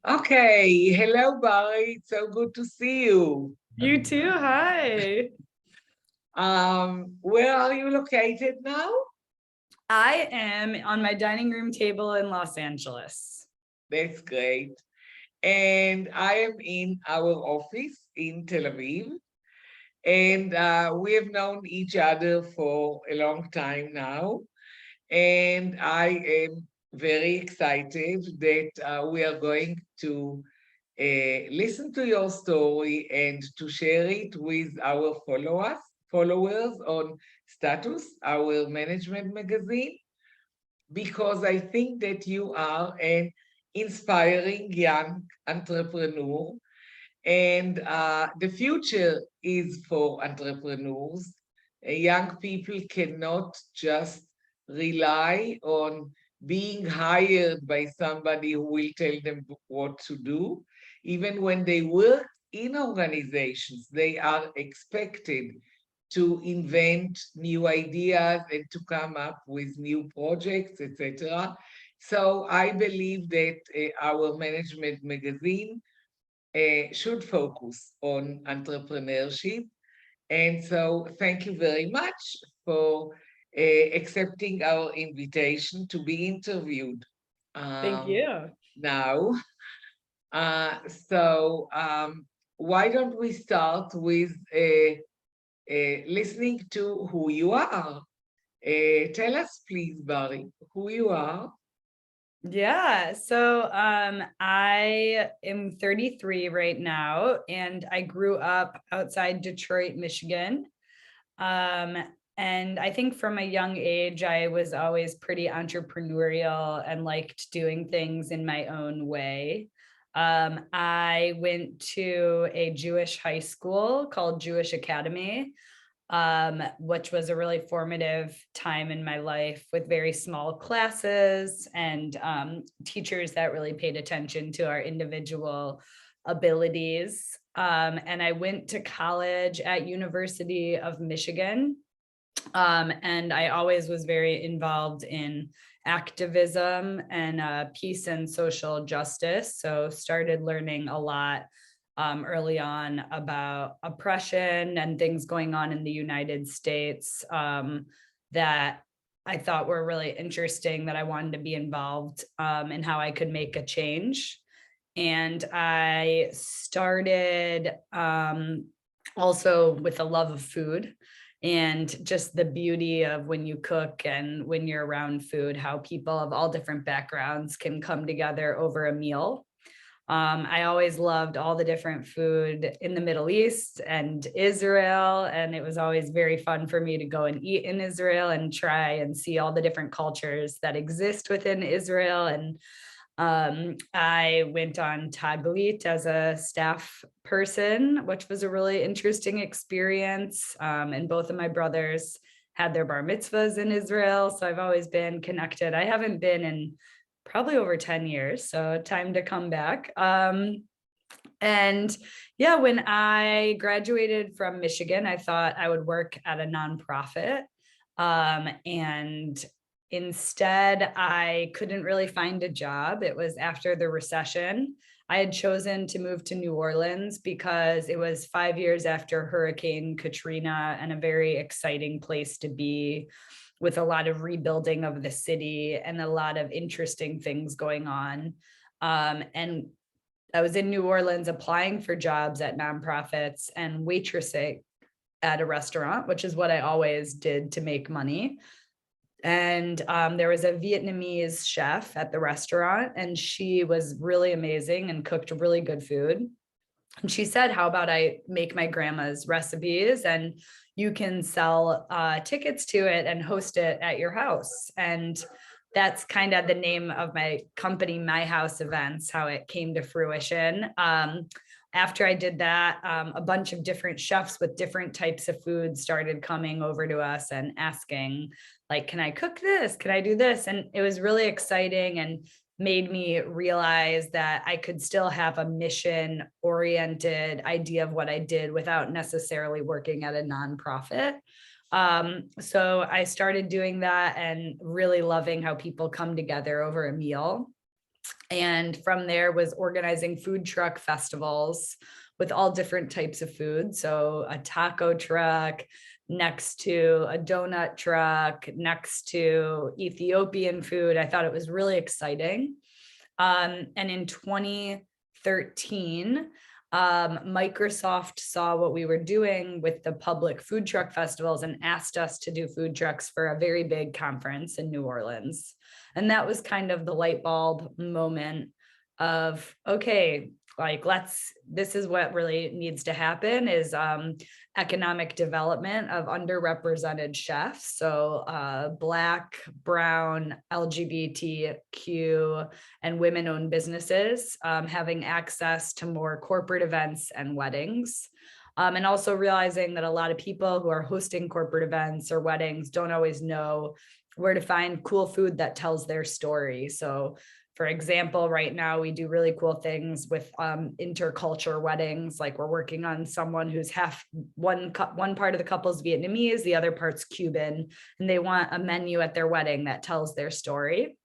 Okay, hello, Barry. It's so good to see you. You too. Hi. Where are you located now? I am on my dining room table in Los Angeles. That's great. And I am in our office in Tel Aviv. And we have known each other for a long time now. And I am very excited that we are going to listen to your story and to share it with our followers on Status, our management magazine, because I think that you are an inspiring young entrepreneur, and the future is for entrepreneurs. Young people cannot just rely on being hired by somebody who will tell them what to do. Even when they work in organizations, they are expected to invent new ideas and to come up with new projects, etc. So I believe that our management magazine should focus on entrepreneurship. And so, thank you very much for accepting our invitation to be interviewed Thank um, you. now. Uh, so, why don't we start with listening to who you are? Tell us, please, Barry, who you are. Yeah. I am 33 right now, and I grew up outside Detroit, Michigan. Um, and I think from a young age, I was always pretty entrepreneurial and liked doing things in my own way. I went to a Jewish high school called Jewish Academy, which was a really formative time in my life with very small classes and teachers that really paid attention to our individual abilities. And I went to college at University of Michigan. And I always was very involved in activism and peace and social justice. So started learning a lot early on about oppression and things going on in the United States that I thought were really interesting, that I wanted to be involved in how I could make a change. And I started also with a love of food and just the beauty of when you cook and when you're around food, how people of all different backgrounds can come together over a meal. I always loved all the different food in the Middle East and Israel. And it was always very fun for me to go and eat in Israel and try and see all the different cultures that exist within Israel. And I went on Taglit as a staff person, which was a really interesting experience. And both of my brothers had their bar mitzvahs in Israel. So I've always been connected. I haven't been in probably over 10 years. So time to come back. And yeah, when I graduated from Michigan, I thought I would work at a nonprofit. And instead, I couldn't really find a job. It was after the recession. I had chosen to move to New Orleans because it was 5 years after Hurricane Katrina and a very exciting place to be, with a lot of rebuilding of the city and a lot of interesting things going on. And I was in New Orleans applying for jobs at nonprofits and waitressing at a restaurant, which is what I always did to make money. And there was a Vietnamese chef at the restaurant, and she was really amazing and cooked really good food. And she said, how about I make my grandma's recipes and you can sell tickets to it and host it at your house. And that's kind of the name of my company, My House Events, how it came to fruition. After I did that, a bunch of different chefs with different types of food started coming over to us and asking, like, can I cook this? Can I do this? And it was really exciting and made me realize that I could still have a mission oriented idea of what I did without necessarily working at a nonprofit. So I started doing that and really loving how people come together over a meal. And from there was organizing food truck festivals with all different types of food. So a taco truck next to a donut truck, next to Ethiopian food. I thought it was really exciting. And in 2013, Microsoft saw what we were doing with the public food truck festivals and asked us to do food trucks for a very big conference in New Orleans. And that was kind of the light bulb moment of, okay, like this is what really needs to happen is economic development of underrepresented chefs. So Black, Brown, LGBTQ, and women-owned businesses having access to more corporate events and weddings. And also realizing that a lot of people who are hosting corporate events or weddings don't always know where to find cool food that tells their story. So for example, right now we do really cool things with interculture weddings. Like we're working on someone who's half one part of the couple's Vietnamese, the other part's Cuban, and they want a menu at their wedding that tells their story.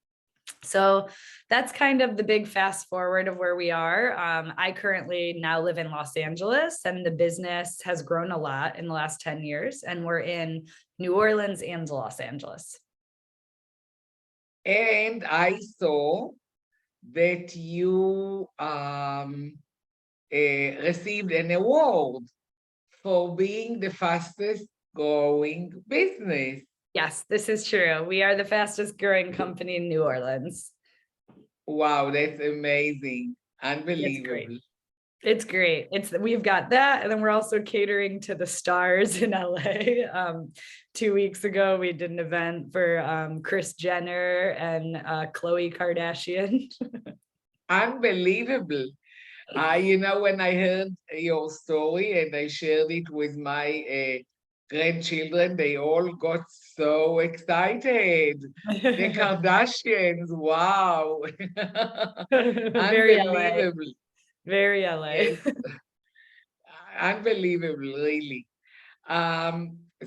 So that's kind of the big fast forward of where we are. I currently now live in Los Angeles, and the business has grown a lot in the last 10 years, and we're in New Orleans and Los Angeles. And I saw that you received an award for being the fastest growing business. Yes, this is true. We are the fastest growing company in New Orleans. Wow, that's amazing. It's great. Unbelievable. It's great. We've got that, and then we're also catering to the stars in LA. 2 weeks ago, we did an event for Kris Jenner and Khloe Kardashian. Unbelievable. When I heard your story and I shared it with my grandchildren, they all got so excited. The Kardashians, wow. Very LA. Unbelievable. Very LA. Yes. Unbelievable, really.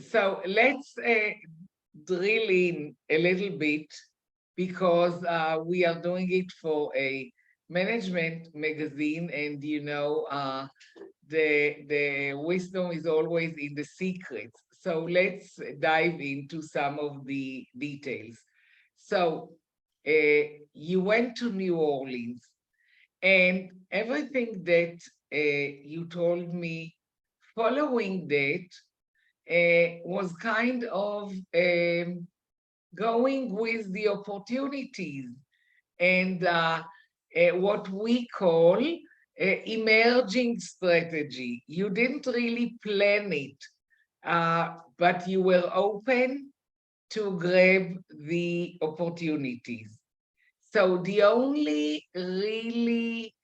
So let's drill in a little bit because we are doing it for a management magazine, and the wisdom is always in the secrets. So let's dive into some of the details. So you went to New Orleans, and everything that you told me following that was kind of going with the opportunities and what we call emerging strategy. You didn't really plan it, but you were open to grab the opportunities. So the only really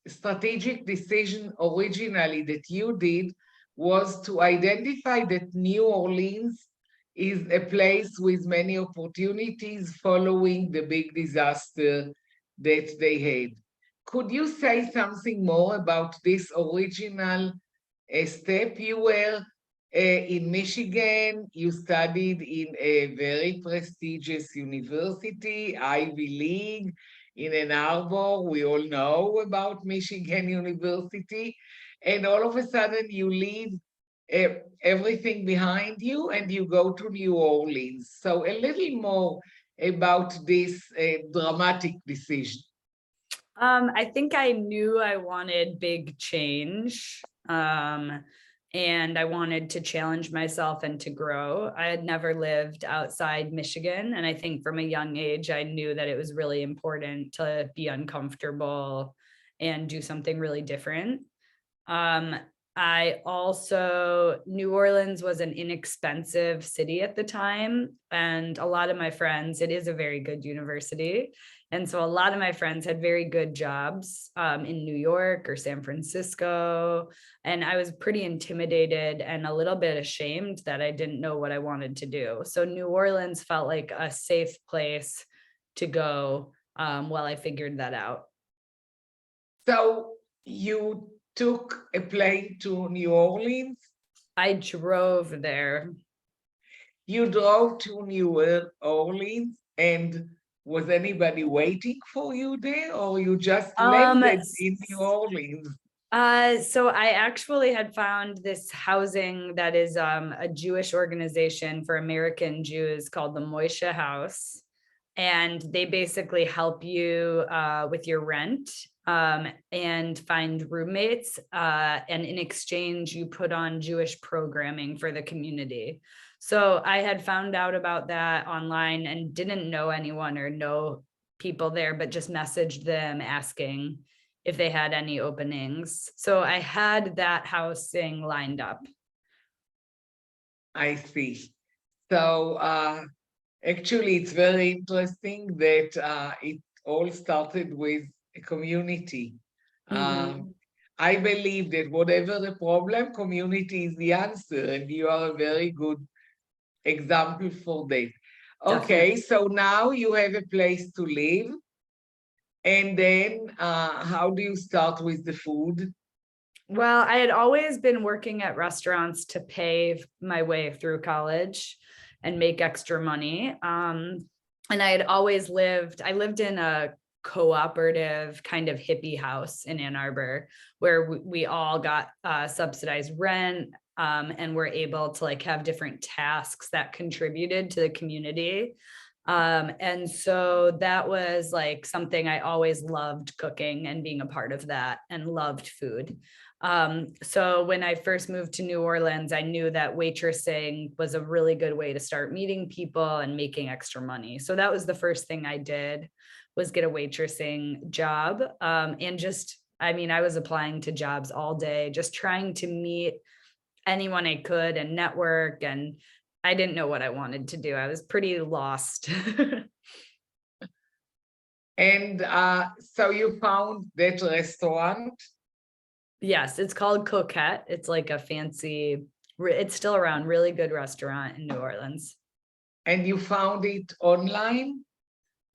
strategic decision originally that you did was to identify that New Orleans is a place with many opportunities following the big disaster that they had. Could you say something more about this original step? You were in Michigan, you studied in a very prestigious university, Ivy League, in Ann Arbor. We all know about Michigan University. And all of a sudden you leave everything behind you and you go to New Orleans. So a little more about this dramatic decision. I think I knew I wanted big change. And I wanted to challenge myself and to grow. I had never lived outside Michigan. And I think from a young age, I knew that it was really important to be uncomfortable and do something really different. New Orleans was an inexpensive city at the time. And a lot of my friends, it is a very good university. And so a lot of my friends had very good jobs in New York or San Francisco. And I was pretty intimidated and a little bit ashamed that I didn't know what I wanted to do. So New Orleans felt like a safe place to go while I figured that out. So you took a plane to New Orleans? I drove there. You drove to New Orleans, and Was anybody waiting for you there, or you just Um, landed in New Orleans? so I actually had found this housing that is a Jewish organization for American Jews called the Moishe House. And they basically help you with your rent and find roommates. And in exchange, you put on Jewish programming for the community. So I had found out about that online and didn't know anyone or know people there, but just messaged them asking if they had any openings. So I had that housing lined up. I see. So actually, it's very interesting that it all started with a community. Um, Mhm. I believe that whatever the problem, community is the answer, and you are a very good example for that. Okay, Definitely. so now you have a place to live, and then how do you start with the food? Well, I had always been working at restaurants to pay my way through college and make extra money. And I lived in a cooperative kind of hippie house in Ann Arbor where we all got subsidized rent and were able to like have different tasks that contributed to the community. And so that was like something I always loved cooking and being a part of that and loved food. So when I first moved to New Orleans, I knew that waitressing was a really good way to start meeting people and making extra money. So that was the first thing I did was get a waitressing job. And just, I mean, I was applying to jobs all day, just trying to meet anyone I could and network. And I didn't know what I wanted to do. I was pretty lost. And so you found that restaurant, Yes, it's called Coquette. It's like a fancy, it's still around, really good restaurant in New Orleans. and you found it online?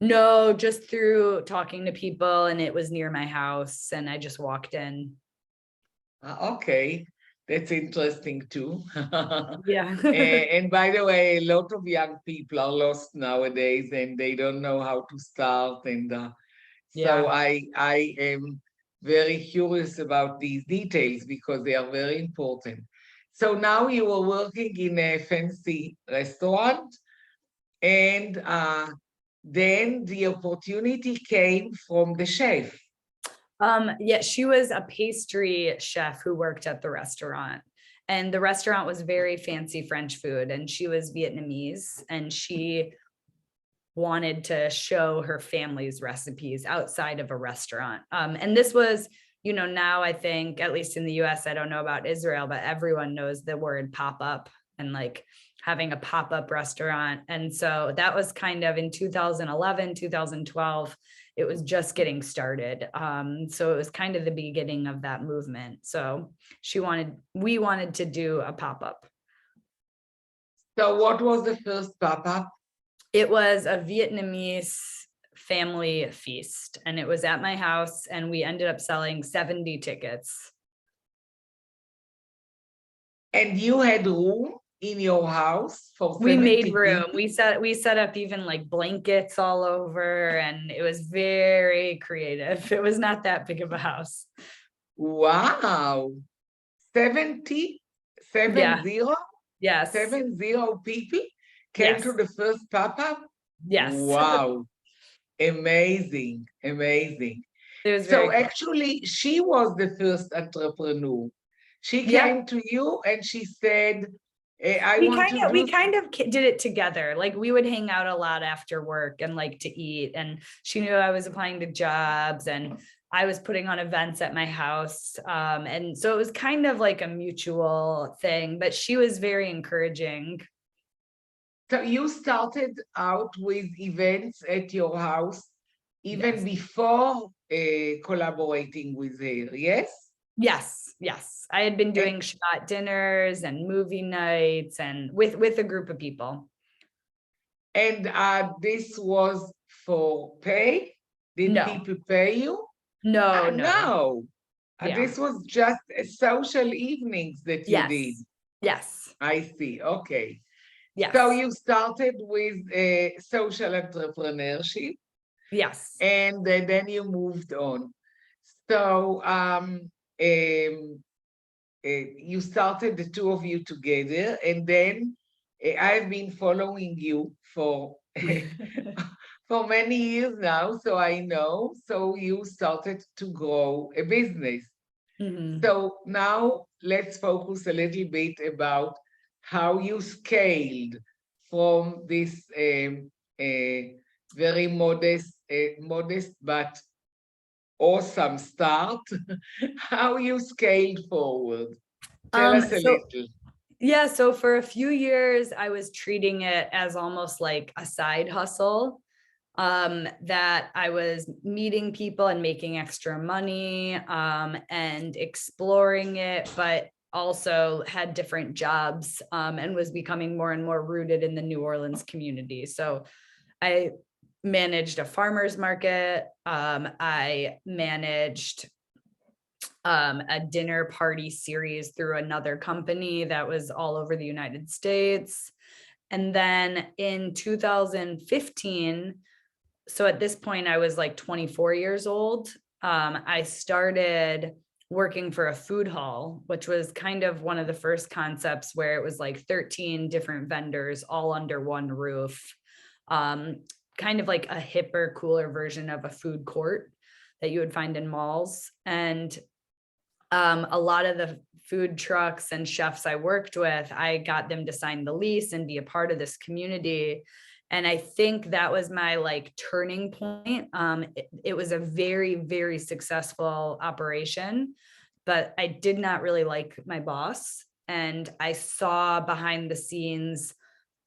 No, just through talking to people, and it was near my house, and I just walked in. Okay, that's interesting too. Yeah. And by the way, a lot of young people are lost nowadays and they don't know how to start. And so Yeah. I am very curious about these details because they are very important. So now you are working in a fancy restaurant, and then the opportunity came from the chef. Yeah, she was a pastry chef who worked at the restaurant. And the restaurant was very fancy French food, and she was Vietnamese, and she wanted to show her family's recipes outside of a restaurant. And this was, you know, now I think, at least in the US, I don't know about Israel, but everyone knows the word pop up and like having a pop up restaurant. And so that was kind of in 2011, 2012, it was just getting started. So it was kind of the beginning of that movement. So we wanted to do a pop up. So what was the first pop-up? It was a Vietnamese family feast, and it was at my house, and we ended up selling 70 tickets. And you had room in your house for We made 70 room. people? We set up even like blankets all over, and it was very creative. It was not that big of a house. Wow. 70, Yeah. 70, Yes. 70 people came to Yes. the first pop-up? Yes. Wow. Amazing, amazing. It was So very cool. actually, she was the first entrepreneur. She Yep. came to you and she said, I we want kind to of we do. kind of did it together. Like we would hang out a lot after work and like to eat, and she knew I was applying to jobs and I was putting on events at my house, and so it was kind of like a mutual thing, but she was very encouraging. So you started out with events at your house even Yes. before collaborating with her, yes? Yes, I had been And, doing shot dinners and movie nights and with a group of people. and this was for pay? Did No, people pay you? no. No. Yeah. This was just a social evenings that you did. Yes. Yes. I see. Okay. So Yes. you started with social entrepreneurship. Yes. and then you moved on. So you started the two of you together, and then I've been following you for for many years now, so I know. So you started to grow a business. Mhm. So now let's focus a little bit about how you scaled from this very modest but awesome start, how you scaled forward. Tell us a So little. yeah, so for a few years, I was treating it as almost like a side hustle, that I was meeting people and making extra money, and exploring it, but also had different jobs, and was becoming more and more rooted in the New Orleans community. So I managed a farmer's market. I managed a dinner party series through another company that was all over the United States. And then in 2015, so at this point, I was like 24 years old. I started working for a food hall, which was kind of one of the first concepts where it was like 13 different vendors all under one roof. Um, Kind of like a hipper, cooler version of a food court that you would find in malls. And a lot of the food trucks and chefs I worked with, I got them to sign the lease and be a part of this community. And I think that was my like turning point. It was a very, very successful operation, but I did not really like my boss. And I saw behind the scenes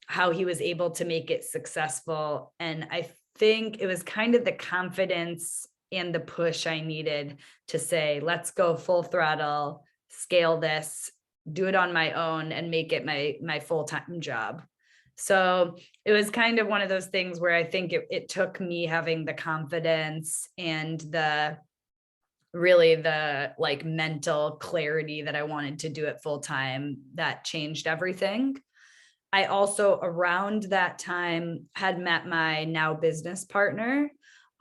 how he was able to make it successful. And I think it was kind of the confidence and the push I needed to say, let's go full throttle, scale this, do it on my own, and make it my full-time job. So it was kind of one of those things where I think it took me having the confidence and the really the like mental clarity that I wanted to do it full time that changed everything. I also around that time had met my now business partner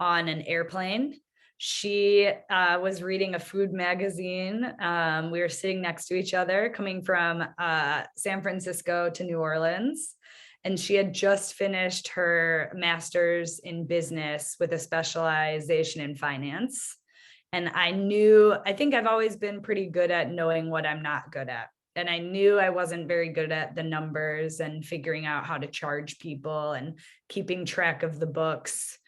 on an airplane. She was reading a food magazine. We were sitting next to each other coming from San Francisco to New Orleans. And she had just finished her master's in business with a specialization in finance. And I think I've always been pretty good at knowing what I'm not good at. And I knew I wasn't very good at the numbers and figuring out how to charge people and keeping track of the books.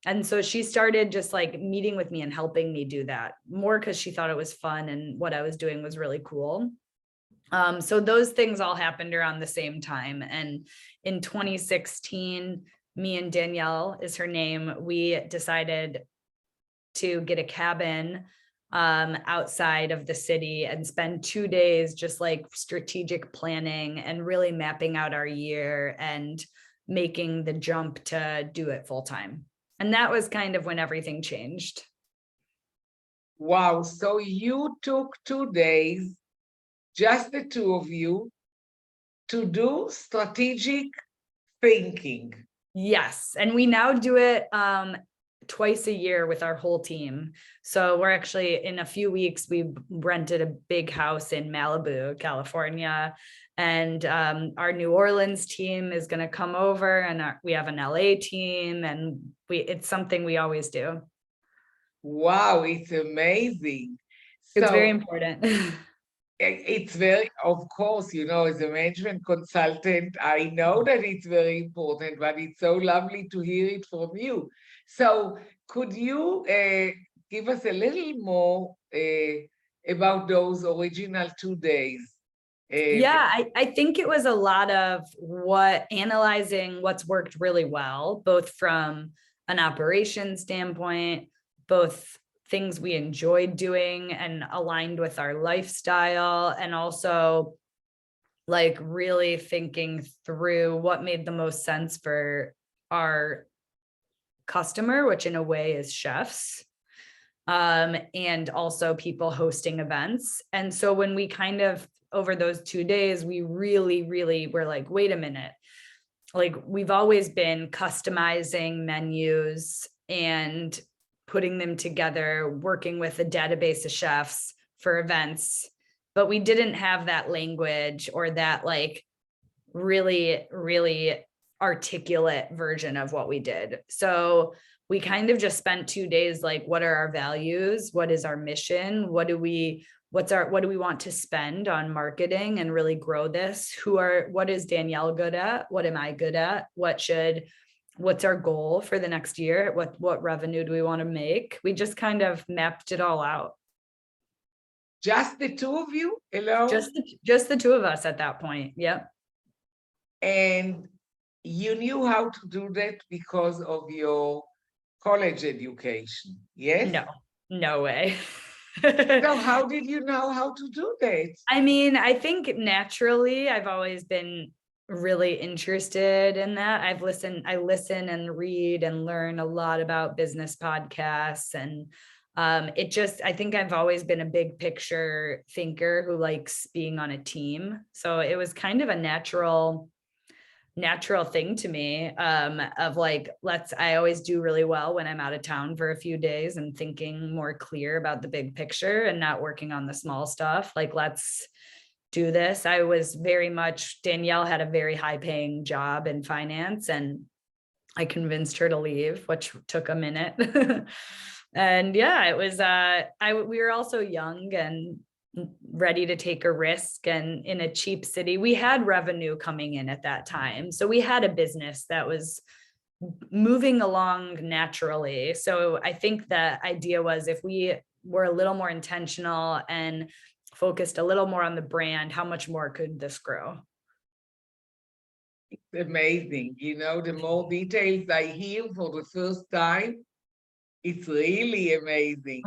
And so she started just like meeting with me and helping me do that more because she thought it was fun and what I was doing was really cool. So those things all happened around the same time. And in 2016, me and Danielle is her name, we decided to get a cabin outside of the city and spend 2 days just like strategic planning and really mapping out our year and making the jump to do it full time. And that was kind of when everything changed. Wow. So you took 2 days, just the two of you, to do strategic thinking. Yes. And we now do it twice a year with our whole team. So we're actually in a few weeks, we rented a big house in Malibu, California. And our New Orleans team is going to come over and we have an LA team and it's something we always do. Wow, it's amazing. It's very So important. it's very, of course, as a management consultant, I know that it's very important, but it's so lovely to hear it from you. So could you give us a little more about those original 2 days? Uh, Yeah, I think it was a lot of analyzing what's worked really well, both from an operations standpoint, both things we enjoyed doing and aligned with our lifestyle, and also like really thinking through what made the most sense for our customer, which in a way is chefs, and also people hosting events. And so when we kind of, over those 2 days, we really, really were like, wait a minute, like we've always been customizing menus and putting them together, working with a database of chefs for events. But we didn't have that language or that like really, really articulate version of what we did. So we kind of just spent 2 days like, what are our values? What is our mission? What do we want to spend on marketing and really grow this? What is Danielle good at? What am I good at? What's our goal for the next year? What revenue do we want to make? We just kind of mapped it all out. Just the two of you alone? Just the two of us at that point. Yep. And you knew how to do that because of your college education, yes? No way. So how did you know how to do that? I mean, I think naturally I've always been really interested in that. I listen and read and learn a lot about business podcasts, and I think I've always been a big picture thinker who likes being on a team. So it was kind of a natural thing to me, of like, I always do really well when I'm out of town for a few days and thinking more clear about the big picture and not working on the small stuff. Like, let's do this. I was very much, Danielle had a very high paying job in finance, and I convinced her to leave, which took a minute. And yeah, it was, we were also young and ready to take a risk, and in a cheap city. We had revenue coming in at that time. So we had a business that was moving along naturally. So I think the idea was, if we were a little more intentional and focused a little more on the brand, how much more could this grow? It's amazing. You know, the more details I hear for the first time, it's really amazing.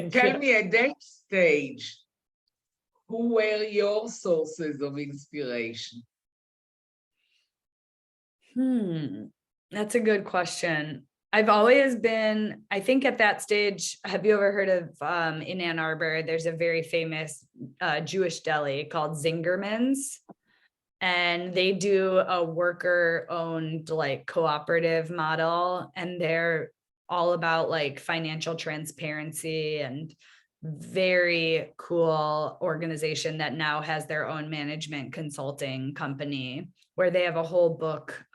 Tell me, at that stage, who were your sources of inspiration? That's a good question. I've always been, I think at that stage, have you ever heard of, in Ann Arbor, there's a very famous Jewish deli called Zingerman's, and they do a worker-owned like cooperative model, and they're all about like financial transparency, and very cool organization that now has their own management consulting company, where they have a whole book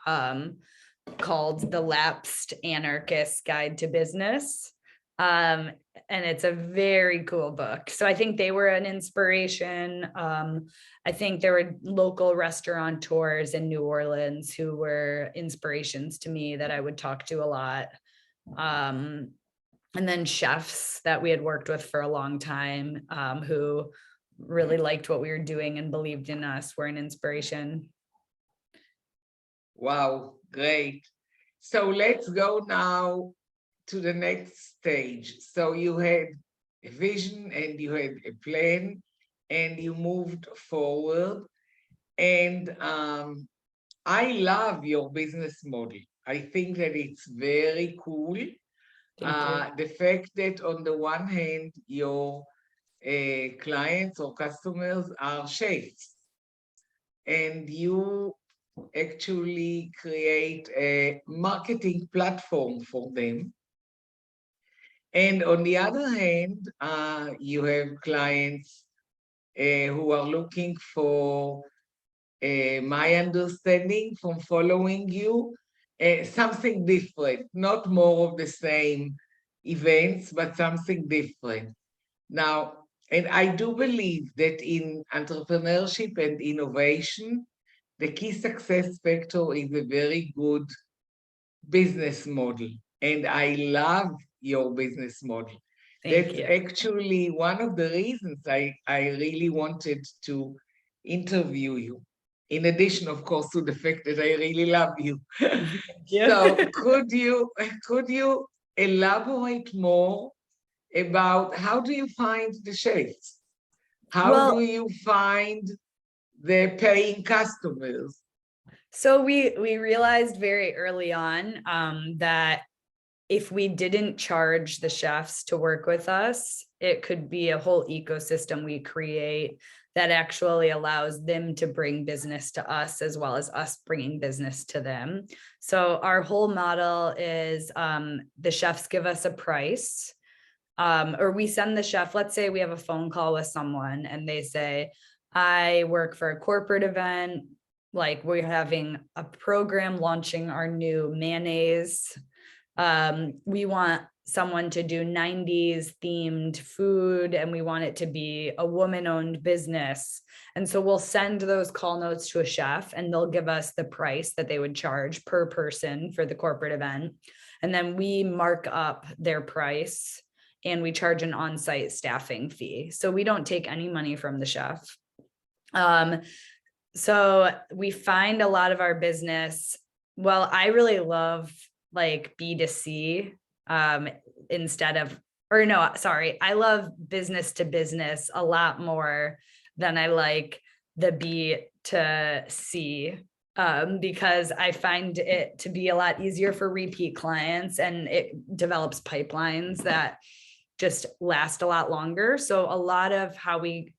called The Lapsed Anarchist's Guide to Business. And it's a very cool book. So I think they were an inspiration. I think there were local restaurateurs in New Orleans who were inspirations to me that I would talk to a lot. And then chefs that we had worked with for a long time, who really liked what we were doing and believed in us, were an inspiration. Wow, great. So let's go now to the next stage. So you had a vision and you had a plan and you moved forward. And I love your business model. I think that it's very cool. The fact that on the one hand, your clients or customers are chefs, and you actually create a marketing platform for them. And on the other hand, you have clients who are looking for, my understanding from following you, something different, not more of the same events, but something different. Now, and I do believe that in entrepreneurship and innovation, the key success factor is a very good business model. And I love your business model. That's actually one of the reasons I really wanted to interview you. In addition, of course, to the fact that I really love you. So could you elaborate more about how do you find the chefs? How do you find the paying customers? So we realized very early on that if we didn't charge the chefs to work with us, it could be a whole ecosystem we create that actually allows them to bring business to us as well as us bringing business to them. So our whole model is the chefs give us a price, or we send the chef, let's say we have a phone call with someone and they say, I work for a corporate event, like we're having a program launching our new mayonnaise. We want someone to do 90s themed food and we want it to be a woman-owned business. And so we'll send those call notes to a chef and they'll give us the price that they would charge per person for the corporate event. And then we mark up their price and we charge an on-site staffing fee. So we don't take any money from the chef. So we find a lot of our business, well, I really love like B2C instead of, or no, sorry, I love business to business a lot more than I like the B to C, because I find it to be a lot easier for repeat clients and it develops pipelines that just last a lot longer. So a lot of how we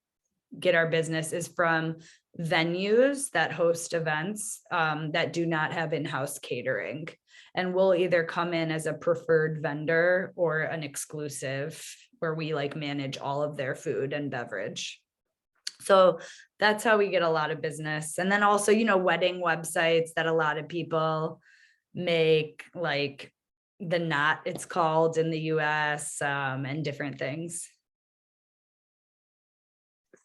get our business is from venues that host events that do not have in-house catering. And we'll either come in as a preferred vendor or an exclusive where we like manage all of their food and beverage. So that's how we get a lot of business. And then also, you know, wedding websites that a lot of people make, like the Knot, it's called in the US, and different things.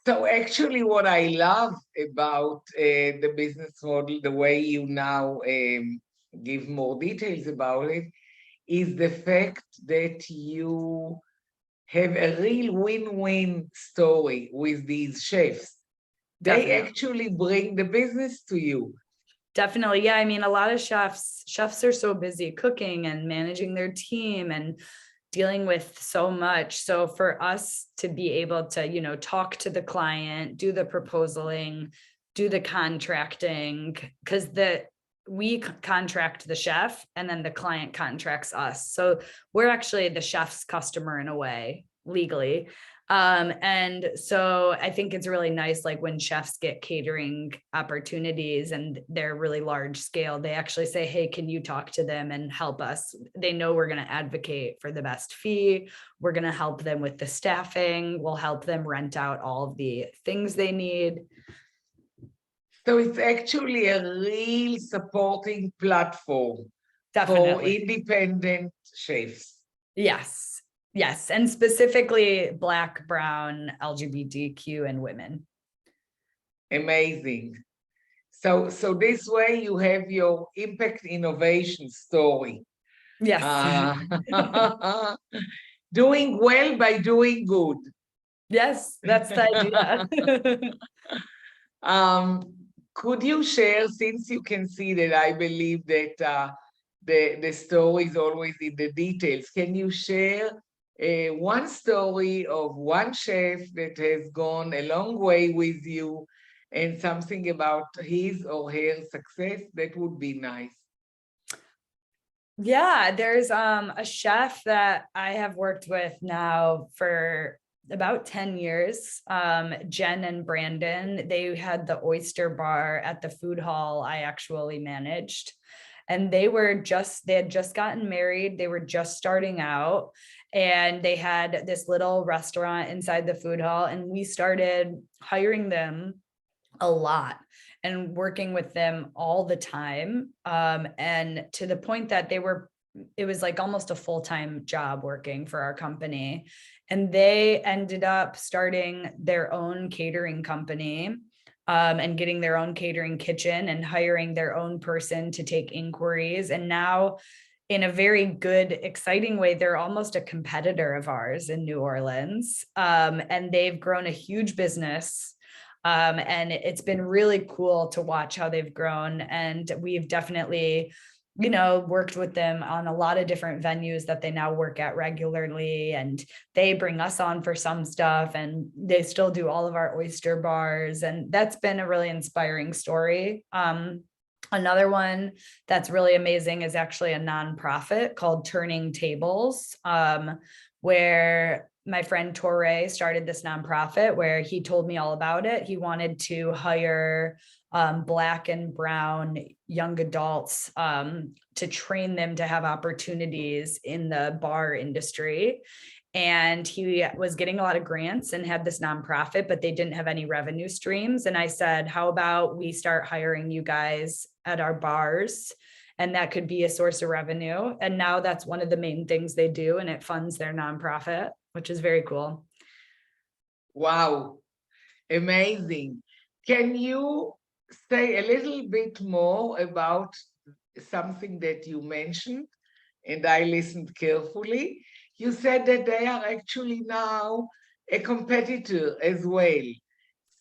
So actually what I love about the business model, the way you now give more details about it, is the fact that you have a real win-win story with these chefs. They Definitely. actually bring the business to you. Definitely. Yeah. I mean, a lot of chefs are so busy cooking and managing their team and dealing with so much. So for us to be able to, you know, talk to the client, do the proposaling, do the contracting, because we contract the chef and then the client contracts us. So we're actually the chef's customer in a way, legally. And so I think it's really nice, like when chefs get catering opportunities and they're really large scale, they actually say, hey, can you talk to them and help us? They know we're going to advocate for the best fee. We're going to help them with the staffing. We'll help them rent out all of the things they need. So it's actually a real supporting platform for Definitely. independent chefs. Yes. Yes. And specifically Black, brown, LGBTQ, and women. Amazing. So this way you have your impact innovation story. Yes. Doing well by doing good. Yes, that's the idea. Could you share, since you can see that I believe that the story is always in the details, can you share one story of one chef that has gone a long way with you and something about his or her success? That would be nice. Yeah, there's a chef that I have worked with now for about 10 years. Jen and Brandon, they had the oyster bar at the food hall I actually managed. And they had just gotten married. They were just starting out and they had this little restaurant inside the food hall. And we started hiring them a lot and working with them all the time. And to the point that it was like almost a full-time job working for our company. And they ended up starting their own catering company, and getting their own catering kitchen and hiring their own person to take inquiries. And now, in a very good, exciting way, they're almost a competitor of ours in New Orleans. And they've grown a huge business. And it's been really cool to watch how they've grown. And we've definitely, you know, worked with them on a lot of different venues that they now work at regularly. And they bring us on for some stuff and they still do all of our oyster bars. And that's been a really inspiring story. Another one that's really amazing is actually a nonprofit called Turning Tables, where my friend Torre started this nonprofit where he told me all about it. He wanted to hire Black and brown young adults to train them to have opportunities in the bar industry. And he was getting a lot of grants and had this nonprofit, but they didn't have any revenue streams. And I said, how about we start hiring you guys at our bars? And that could be a source of revenue. And now that's one of the main things they do, and it funds their nonprofit, which is very cool. Wow, amazing. Can you say a little bit more about something that you mentioned? And I listened carefully. You said that they are actually now a competitor as well.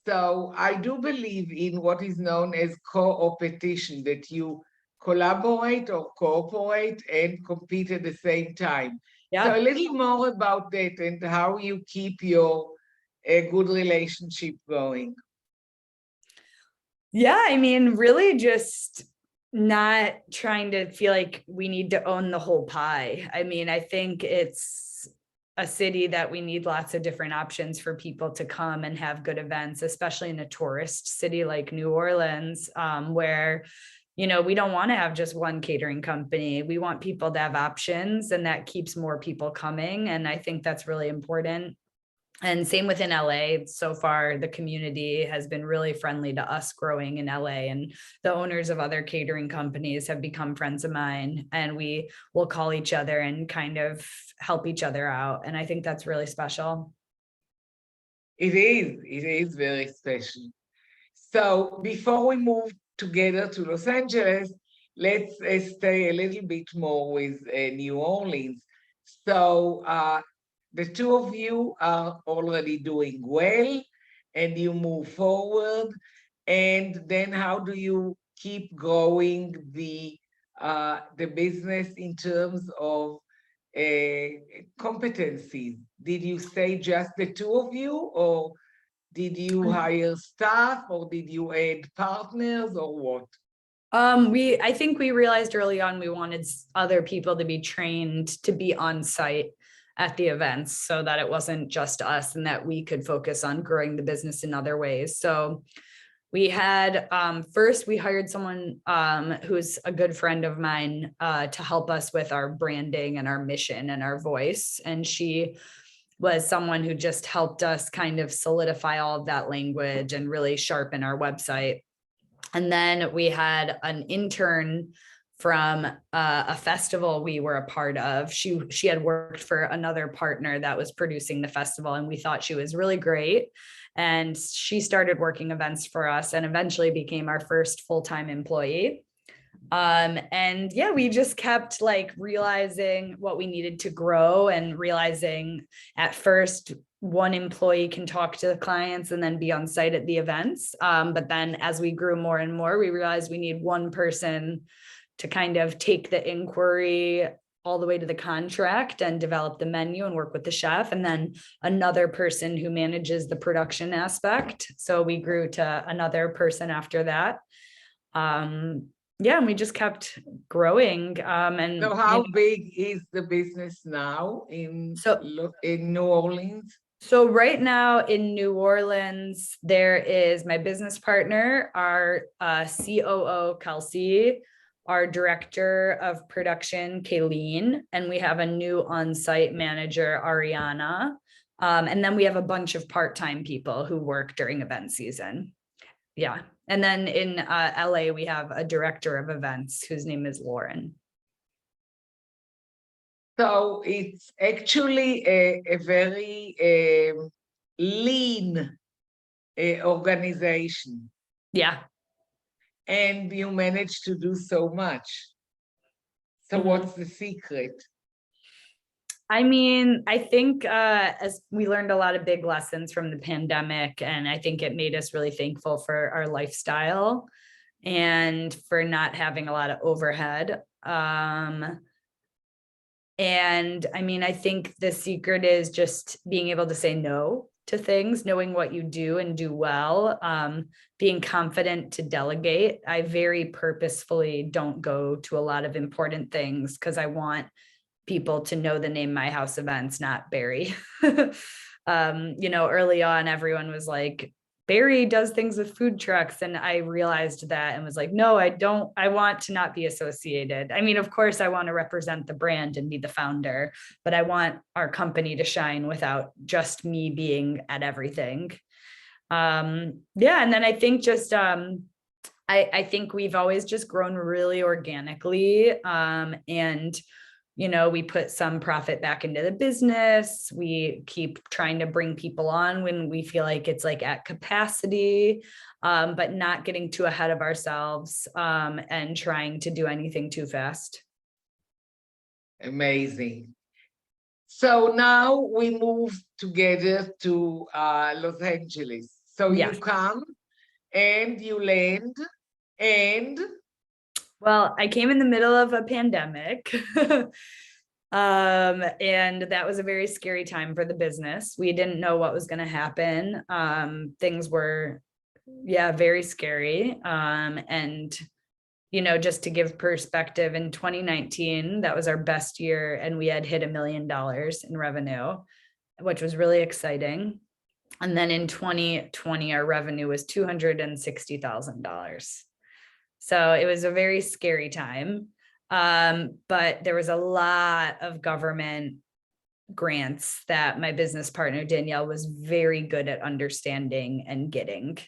So I do believe in what is known as co-opetition, that you collaborate or cooperate and compete at the same time. So Yeah. a little more about that and how you keep your a good relationship going. Yeah. I mean, really just not trying to feel like we need to own the whole pie. I mean, I think it's a city that we need lots of different options for people to come and have good events, especially in a tourist city like New Orleans, where we don't want to have just one catering company. We want people to have options, and that keeps more people coming. And I think that's really important. And same within LA. So far, the community has been really friendly to us growing in LA, and the owners of other catering companies have become friends of mine, and we will call each other and kind of help each other out. And I think that's really special. It is very special. So before we move together to Los Angeles, let's stay a little bit more with New Orleans. So the two of you are already doing well and you move forward. And then how do you keep growing the business in terms of competencies? Did you say just the two of you, or did you hire staff, or did you add partners, or what? I think we realized early on we wanted other people to be trained to be on site at the events so that it wasn't just us, and that we could focus on growing the business in other ways. So we had first we hired someone who's a good friend of mine to help us with our branding and our mission and our voice. And she was someone who just helped us kind of solidify all of that language and really sharpen our website. And then we had an intern from a festival we were a part of. She had worked for another partner that was producing the festival, and we thought she was really great. And she started working events for us and eventually became our first full-time employee. And yeah, we just kept like realizing what we needed to grow, and realizing at first one employee can talk to the clients and then be on site at the events. But then as we grew more and more, we realized we need one person to kind of take the inquiry all the way to the contract and develop the menu and work with the chef, and then another person who manages the production aspect. So we grew to another person after that. Yeah, and we just kept growing. So how big is the business now in So in New Orleans? So right now in New Orleans, there is my business partner, our COO, Kelsey, our director of production, Kayleen, and we have a new on-site manager, Ariana. And then we have a bunch of part-time people who work during event season. Yeah. And then in LA, we have a director of events whose name is Lauren. So it's actually a very lean organization, Yeah. and you manage to do so much. So what's the secret? I mean, I think as we learned a lot of big lessons from the pandemic, and I think it made us really thankful for our lifestyle and for not having a lot of overhead. And I mean, I think the secret is just being able to say no. to things, knowing what you do and do well, being confident to delegate. I very purposefully don't go to a lot of important things because I want people to know the name My House Events, not Barrie. Early on, everyone was like, Barrie does things with food trucks. And I realized that and was like, no, I don't. I want to not be associated. I mean, of course, I want to represent the brand and be the founder, but I want our company to shine without just me being at everything. And then I think just, I think we've always just grown really organically. And we put some profit back into the business. We keep trying to bring people on when we feel like it's like at capacity, but not getting too ahead of ourselves, and trying to do anything too fast. Amazing. So now we move together to Los Angeles. So you Yes. come and you land, and Well, I came in the middle of a pandemic. And that was a very scary time for the business. We didn't know what was going to happen. Things were, very scary. And just to give perspective, in 2019, that was our best year, and we had hit $1 million in revenue, which was really exciting. And then in 2020, our revenue was $260,000. So it was a very scary time. But there was a lot of government grants that my business partner, Danielle, was very good at understanding and getting.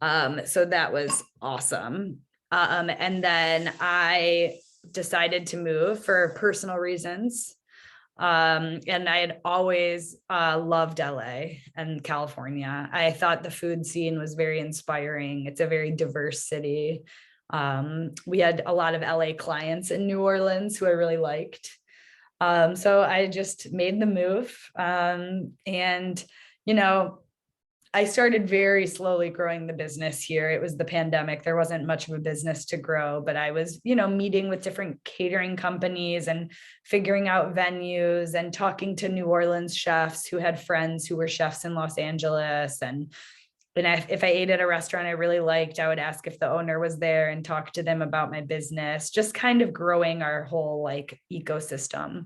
So that was awesome. And then I decided to move for personal reasons. And I had always loved LA and California. I thought the food scene was very inspiring. It's a very diverse city. We had a lot of LA clients in New Orleans who I really liked. So I just made the move. And I started very slowly growing the business here. It was the pandemic. There wasn't much of a business to grow, but I was, meeting with different catering companies and figuring out venues and talking to New Orleans chefs who had friends who were chefs in Los Angeles. And if I ate at a restaurant I really liked, I would ask if the owner was there and talk to them about my business, just kind of growing our whole ecosystem.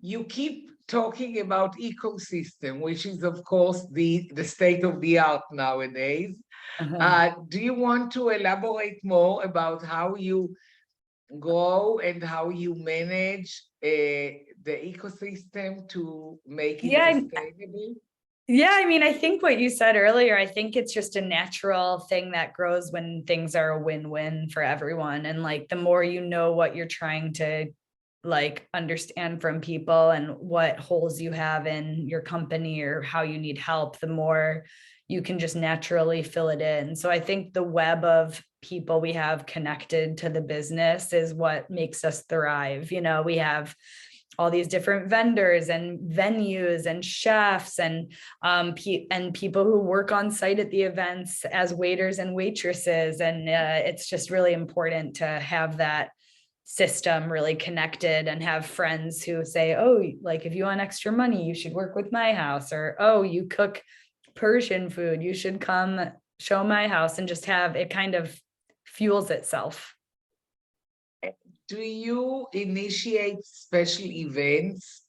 you keep talking about ecosystem, which is of course the state of the art nowadays. Do you want to elaborate more about how you grow and how you manage the ecosystem to make it Yeah, sustainable? Yeah, I mean, I think what you said earlier, I think it's just a natural thing that grows when things are a win-win for everyone. And the more you know what you're trying to understand from people and what holes you have in your company or how you need help, the more you can just naturally fill it in. So I think the web of people we have connected to the business is what makes us thrive. We have all these different vendors and venues and chefs and people who work on site at the events as waiters and waitresses. And it's just really important to have that system really connected and have friends who say, oh, if you want extra money, you should work with my house, or, oh, you cook Persian food, you should come show my house, and just have it kind of fuels itself. Do you initiate special events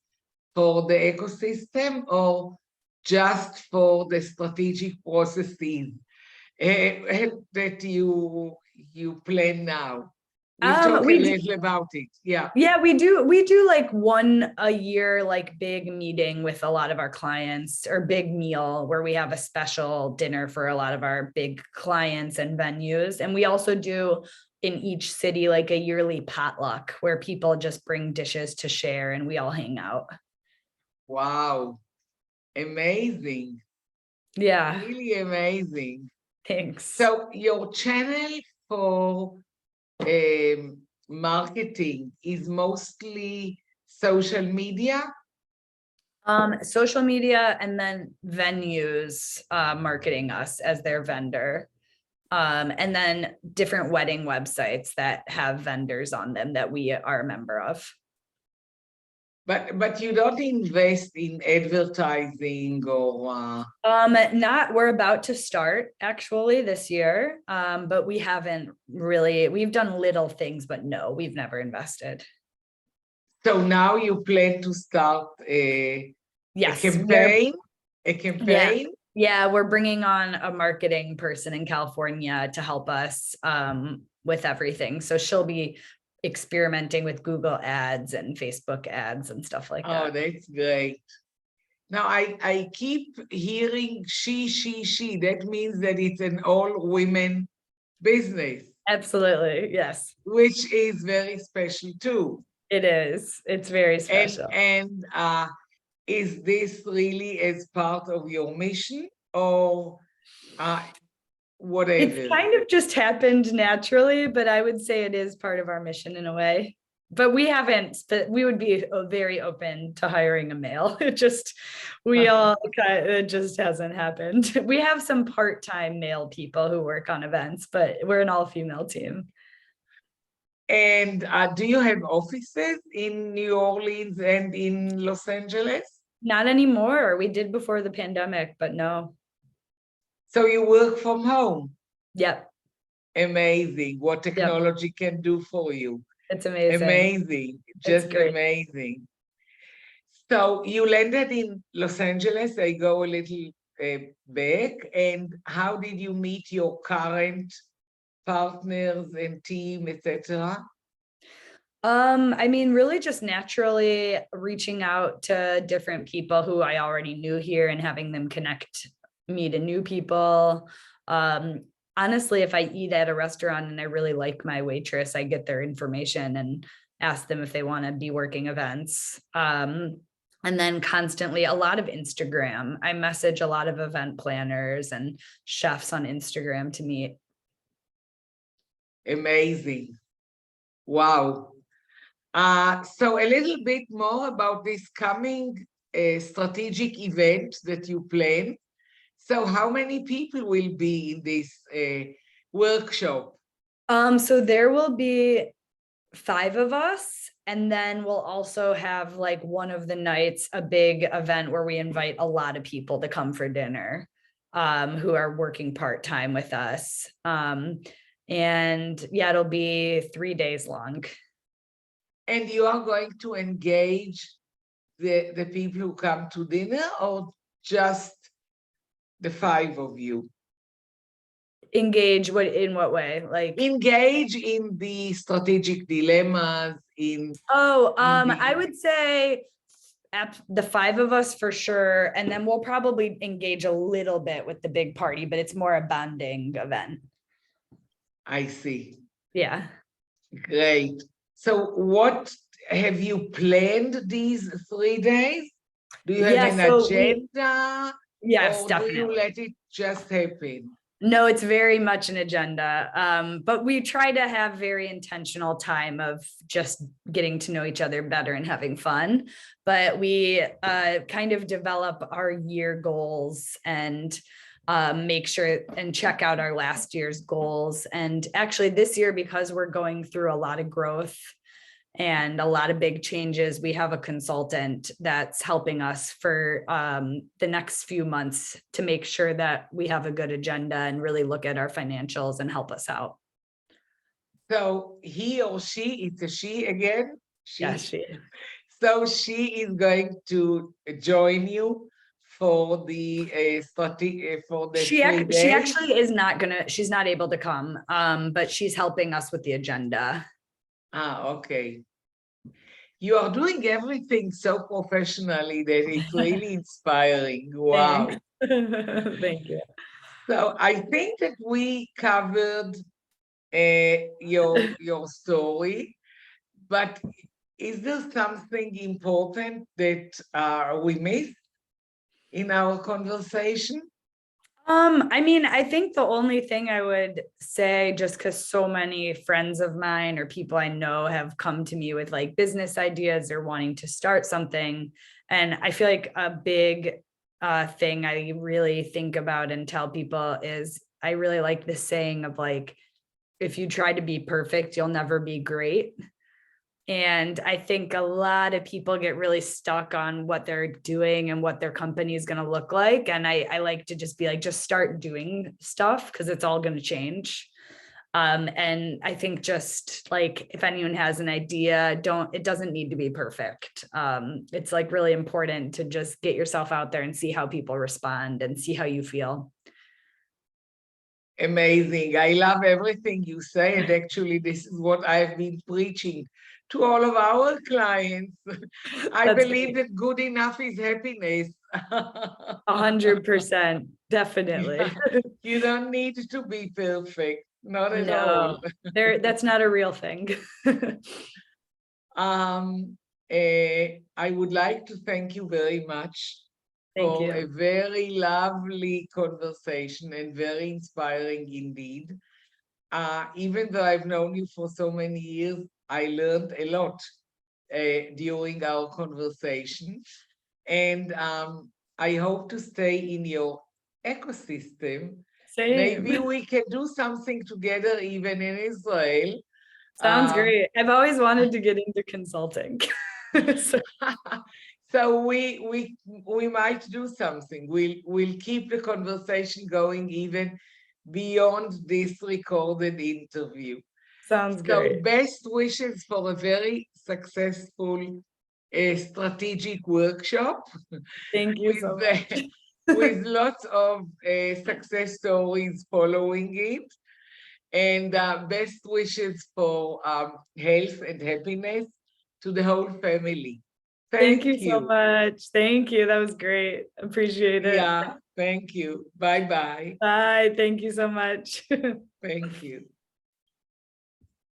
for the ecosystem or just for the strategic processes that you plan now? We talk a little about it. Yeah. Yeah, we do one a year, big meeting with a lot of our clients, or big meal where we have a special dinner for a lot of our big clients and venues. And we also do in each city a yearly potluck where people just bring dishes to share and we all hang out. Wow. Amazing. Yeah. Really amazing. Thanks. So your channel for marketing is mostly social media? Social media, and then venues marketing us as their vendor. And then different wedding websites that have vendors on them that we are a member of. But you don't invest in advertising or Not we're about to start actually this year. But we haven't really, we've done little things, but no, we've never invested. so now you plan to start a Yes, we're campaign, a yeah. campaign. Yeah, we're bringing on a marketing person in California to help us with everything. So she'll be experimenting with Google ads and Facebook ads and stuff like Oh, that. that's great. Now I keep hearing she. That means that it's an all women business, Absolutely. Yes, which is very special too. it is. It's very And special. and is this really as part of your mission or uh, It's whatever? kind of just happened naturally, but I would say it is part of our mission in a way. But we haven't, but we would be very open to hiring a male. It just, it just hasn't happened. We have some part-time male people who work on events, but we're an all-female team. And do you have offices in New Orleans and in Los Angeles? Not anymore. We did before the pandemic, but no. So you work from home. Yep. Amazing. What Yep. technology can do for you. It's amazing. Amazing. It's Just great. amazing. So you landed in Los Angeles. I go a little back. And how did you meet your current partners and team, etc.? I mean, really just naturally reaching out to different people who I already knew here and having them connect me to new people. Honestly, if I eat at a restaurant and I really like my waitress, I get their information and ask them if they want to be working events. And then constantly a lot of Instagram. I message a lot of event planners and chefs on Instagram to meet. Amazing. Wow. So a little bit more about this coming strategic event that you plan. So how many people will be in this workshop? So there will be 5 of us, and then we'll also have like one of the nights a big event where we invite a lot of people to come for dinner who are working part-time with us. And yeah, it'll be 3 days long. And you are going to engage the people who come to dinner or just the 5 of you? Engage in what way? Like Engage in the strategic dilemmas, in I would say the 5 of us for sure, and then we'll probably engage a little bit with the big party, but it's more a bonding event. I see. Yeah. Great. So what have you planned these 3 days? Do you have an agenda Yes, or do you definitely. let it just happen? No, it's very much an agenda. But we try to have very intentional time of just getting to know each other better and having fun. But we kind of develop our year goals and make sure and check out our last year's goals. And actually this year, because we're going through a lot of growth and a lot of big changes, we have a consultant that's helping us for the next few months to make sure that we have a good agenda and really look at our financials and help us out. So he or she, it's a she again? Yeah, she. So she is going to join you for the for the 3 She days. actually is not gonna. She's not able to come, but she's helping us with the agenda. Okay. You are doing everything so professionally that it's really inspiring. Wow. Thank you. So I think that we covered your story, but is there something important that we missed in our conversation? I mean, I think the only thing I would say, just because so many friends of mine or people I know have come to me with like business ideas or wanting to start something. And I feel like a big thing I really think about and tell people is I really like this saying of like, if you try to be perfect, you'll never be great. And I think a lot of people get really stuck on what they're doing and what their company is going to look like. And I like to just be like, just start doing stuff because it's all going to change. And I think just like if anyone has an idea, it doesn't need to be perfect. It's like really important to just get yourself out there and see how people respond and see how you feel. Amazing. I love everything you say. And actually, this is what I've been preaching to all of our clients. I That's believe great. that good enough is happiness. 100%, definitely. You don't need to be perfect, not at all. No, that's not a real thing. Um, I would like to thank you very much Thank for a you. very lovely conversation and very inspiring indeed. Even though I've known you for so many years, I learned a lot during our conversation. And I hope to stay in your ecosystem. Same. Maybe we can do something together even in Israel. Sounds Um, great. I've always wanted to get into consulting. So, so we might do something. We'll keep the conversation going even beyond this recorded interview. sounds So great. best wishes for a very successful strategic workshop Thank you so with much. with lots of success stories following it. And best wishes for health and happiness to the whole family. Thank you Thank so you. much. Thank you. That was great. Appreciate it. Yeah, thank you. Bye bye. Bye. Thank you so much. Thank you.